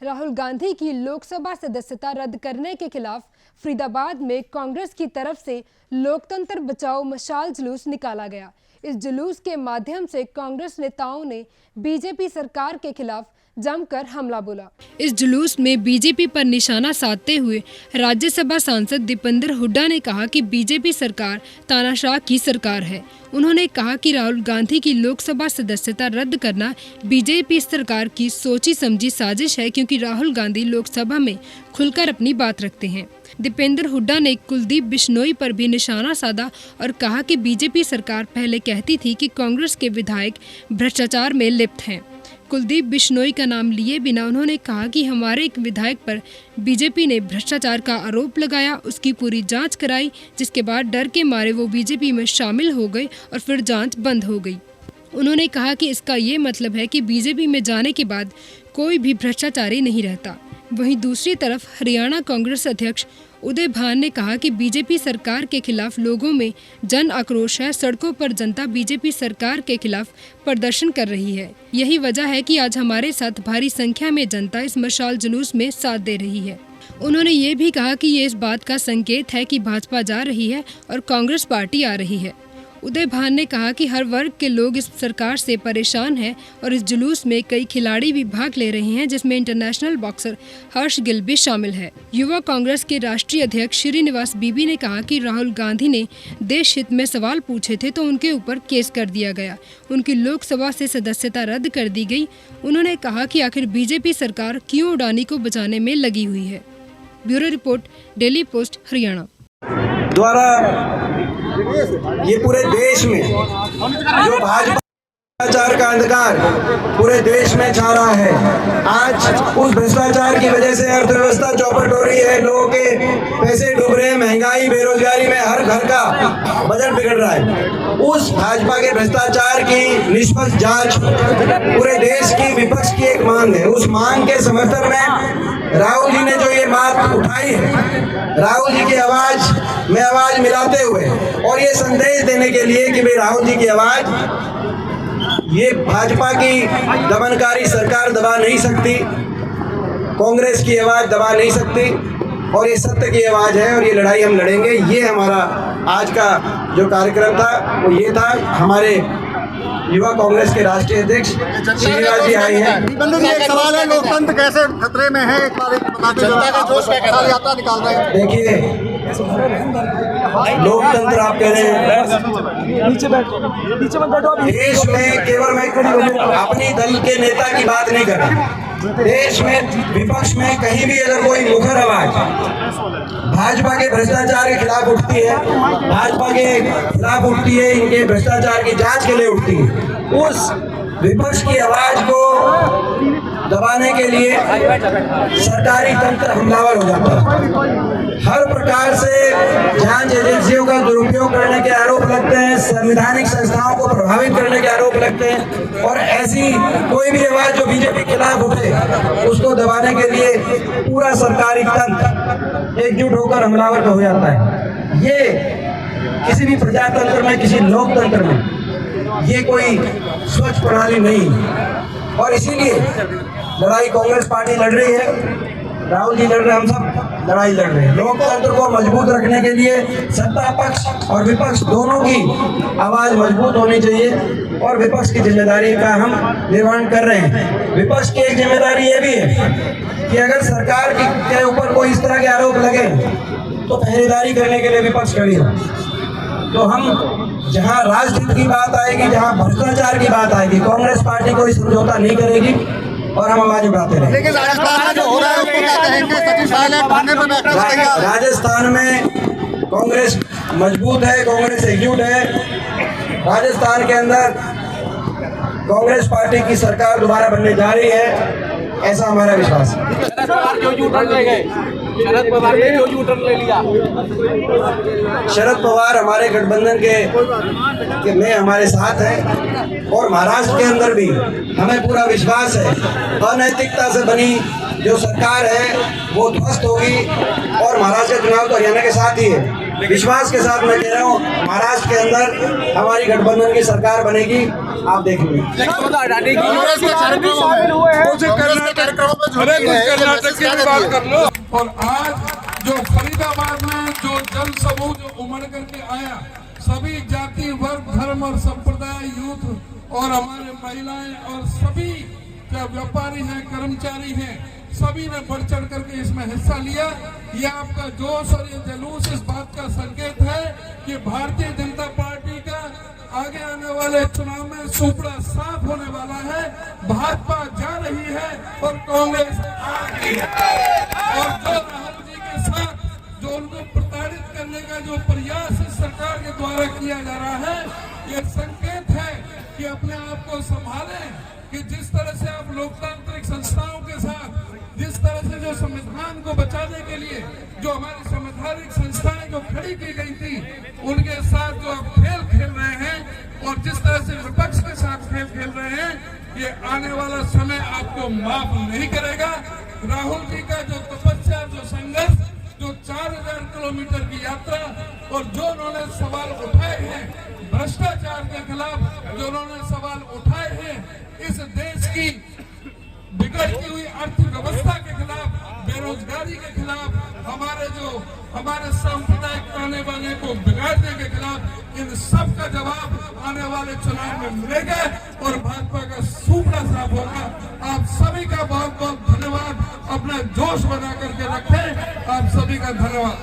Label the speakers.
Speaker 1: राहुल गांधी की लोकसभा सदस्यता रद्द करने के खिलाफ फरीदाबाद में कांग्रेस की तरफ से लोकतंत्र बचाओ मशाल जुलूस निकाला गया। इस जुलूस के माध्यम से कांग्रेस नेताओं ने बीजेपी सरकार के खिलाफ जमकर हमला बोला। इस जुलूस में बीजेपी पर निशाना साधते हुए राज्यसभा सांसद दीपेंद्र हुड्डा ने कहा कि बीजेपी सरकार तानाशाह की सरकार है। उन्होंने कहा कि राहुल गांधी की लोकसभा सदस्यता रद्द करना बीजेपी सरकार की सोची समझी साजिश है, क्योंकि राहुल गांधी लोकसभा में खुलकर अपनी बात रखते हैं। दीपेंद्र हुड्डा ने कुलदीप बिश्नोई पर भी निशाना साधा और कहा कि बीजेपी सरकार पहले कहती थी कि कांग्रेस के विधायक भ्रष्टाचार में लिप्त हैं। कुलदीप बिश्नोई का नाम लिए बिना उन्होंने कहा कि हमारे एक विधायक पर बीजेपी ने भ्रष्टाचार का आरोप लगाया, उसकी पूरी जांच कराई, जिसके बाद डर के मारे वो बीजेपी में शामिल हो गए और फिर जांच बंद हो गई। उन्होंने कहा कि इसका ये मतलब है कि बीजेपी में जाने के बाद कोई भी भ्रष्टाचारी नहीं रहता। वहीं दूसरी तरफ हरियाणा कांग्रेस अध्यक्ष उदय भान ने कहा कि बीजेपी सरकार के खिलाफ लोगों में जन आक्रोश है। सड़कों पर जनता बीजेपी सरकार के खिलाफ प्रदर्शन कर रही है। यही वजह है कि आज हमारे साथ भारी संख्या में जनता इस मशाल जुलूस में साथ दे रही है। उन्होंने ये भी कहा कि ये इस बात का संकेत है कि भाजपा जा रही है और कांग्रेस पार्टी आ रही है। उदय भान ने कहा कि हर वर्ग के लोग इस सरकार से परेशान हैं और इस जुलूस में कई खिलाड़ी भी भाग ले रहे हैं, जिसमें इंटरनेशनल बॉक्सर हर्ष गिल भी शामिल है। युवा कांग्रेस के राष्ट्रीय अध्यक्ष श्रीनिवास बीबी ने कहा कि राहुल गांधी ने देश हित में सवाल पूछे थे तो उनके ऊपर केस कर दिया गया, उनकी लोकसभा से सदस्यता रद्द कर दी गई। उन्होंने कहा कि आखिर बीजेपी सरकार क्यों अडानी को बचाने में लगी हुई है। Bureau report, daily post, Haryana.
Speaker 2: द्वारा ये पूरे देश में जो भाजपा भ्रष्टाचार का अंधकार पूरे देश में छा रहा है, आज उस भ्रष्टाचार की वजह से अर्थव्यवस्था चौपट हो रही है, लोगों के पैसे डूब रहे हैं, महंगाई बेरोजगारी में हर घर का बजट बिगड़ रहा है। उस भाजपा के भ्रष्टाचार की निष्पक्ष जांच पूरे देश की विपक्ष की एक मांग है। उस मांग के समर्थन में राहुल जी ने जो ये बात उठाई है, राहुल जी की आवाज में आवाज मिलाते हुए और ये संदेश देने के लिए कि भाई राहुल जी की आवाज ये भाजपा की दमनकारी सरकार दबा नहीं सकती, कांग्रेस की आवाज दबा नहीं सकती, और ये सत्य की आवाज है और ये लड़ाई हम लड़ेंगे। ये हमारा आज का जो कार्यक्रम था वो ये था। हमारे युवा कांग्रेस के राष्ट्रीय अध्यक्ष श्रीनिवास जी आए हैं।
Speaker 3: एक सवाल है, लोकतंत्र कैसे खतरे में है? जनता का जोश यात्रा निकाल रहे हैं।
Speaker 2: देखिए, लोकतंत्र आप कह रहे हैं, देश में केवल मैं अपनी दल के नेता की बात नहीं कर रहा, देश में विपक्ष में कहीं भी अगर कोई मुखर आवाज भाजपा के भ्रष्टाचार के खिलाफ उठती है, भाजपा के खिलाफ उठती है, इनके भ्रष्टाचार की जांच के लिए उठती है, उस विपक्ष की आवाज को दबाने के लिए सरकारी तंत्र हमलावर हो जाता है। हर प्रकार से जांच एजेंसियों का दुरुपयोग करने के आरोप लगते हैं, संवैधानिक संस्थाओं को प्रभावित करने के आरोप लगते हैं, और ऐसी कोई भी आवाज जो बीजेपी के खिलाफ उठे उसको दबाने के लिए पूरा सरकारी तंत्र एकजुट होकर हमलावर हो जाता है। ये किसी भी प्रजातंत्र में, किसी लोकतंत्र में ये कोई स्वच्छ प्रणाली नहीं, और इसीलिए लड़ाई कांग्रेस पार्टी लड़ रही है, राहुल जी लड़ रहे हैं, हम सब लड़ाई लड़ रहे हैं। लोकतंत्र को मजबूत रखने के लिए सत्ता पक्ष और विपक्ष दोनों की आवाज मजबूत होनी चाहिए, और विपक्ष की जिम्मेदारी का हम निर्वहन कर रहे हैं। विपक्ष की एक जिम्मेदारी ये भी है कि अगर सरकार के ऊपर कोई इस तरह के आरोप लगे तो पहरेदारी करने के लिए विपक्ष खड़ी हो। तो हम जहां राजनीति की बात आएगी, जहां भ्रष्टाचार की बात आएगी, कांग्रेस पार्टी कोई समझौता नहीं करेगी और हम आवाज उठाते रहेंगे।
Speaker 3: लेकिन राजस्थान में जो हो रहा है उसको क्या कहेंगे? सचिन पायलट धरने पर बैठने को तैयार।
Speaker 2: राजस्थान में कांग्रेस मजबूत है, कांग्रेस एकजुट है। राजस्थान के अंदर कांग्रेस पार्टी की सरकार दोबारा बनने जा रही है, ऐसा हमारा विश्वास है।
Speaker 4: शरद पवार क्यों यूटर्न ले गए? शरद पवार ने क्यों यूटर्न ले लिया?
Speaker 2: शरद पवार हमारे गठबंधन के में हमारे साथ हैं, और महाराष्ट्र के अंदर भी हमें पूरा विश्वास है अनैतिकता से बनी जो सरकार है वो ध्वस्त होगी, और महाराष्ट्र का चुनाव तो हरियाणा के साथ ही है। विश्वास के साथ मैं कह रहा हूँ, महाराष्ट्र के अंदर हमारी गठबंधन की सरकार बनेगी। आप देख लीजिए।
Speaker 3: कांग्रेस के कार्यक्रमों में कुछ कार्यक्रमों में जुड़ी है,
Speaker 5: कर्नाटक की भी बात कर लो। और आज जो फरीदाबाद में जो जन समूह जो उमड़ करके आया, सभी जाति वर्ग धर्म और संप्रदाय यूथ और हमारे महिलाएं और सभी जो व्यापारी हैं कर्मचारी हैं, सभी ने बढ़ चढ़ करके इसमें हिस्सा लिया। ये आपका जोश और ये जुलूस इस बात का संकेत है कि भारतीय जनता पार्टी का आगे आने वाले चुनाव में सुपड़ा साफ होने वाला है। भाजपा जा रही है और कांग्रेस आ रही है। और जो राहुल जी के साथ जो उनको प्रताड़ित करने का जो प्रयास इस सरकार के द्वारा किया जा रहा है, ये संकेत है कि अपने आप को संभालें कि जिस तरह से आप लोकतांत्रिक संस्थाओं के साथ, जिस तरह से जो संविधान को बचाने के लिए जो हमारी संवैधानिक संस्थाएं जो खड़ी की गई थी, उनके साथ जो आप खेल खेल रहे हैं और जिस तरह से विपक्ष के साथ खेल खेल रहे हैं, ये आने वाला समय आपको माफ नहीं करेगा। राहुल जी का जो तपस्या, जो संघर्ष, जो 4000 किलोमीटर की यात्रा और जो उन्होंने सवाल उठाए हैं भ्रष्टाचार के खिलाफ, जो उन्होंने सवाल उठाए हैं इस देश की बिगड़ती हुई अर्थव्यवस्था के खिलाफ, बेरोजगारी के खिलाफ, हमारे सांप्रदायिक ताने बाने को बिगाड़ने के खिलाफ, इन सब का जवाब आने वाले चुनाव में मिलेगा और भाजपा का सुपड़ा साफ होगा। आप सभी का बहुत बहुत धन्यवाद। अपना जोश बना करके रखें। आप सभी का धन्यवाद।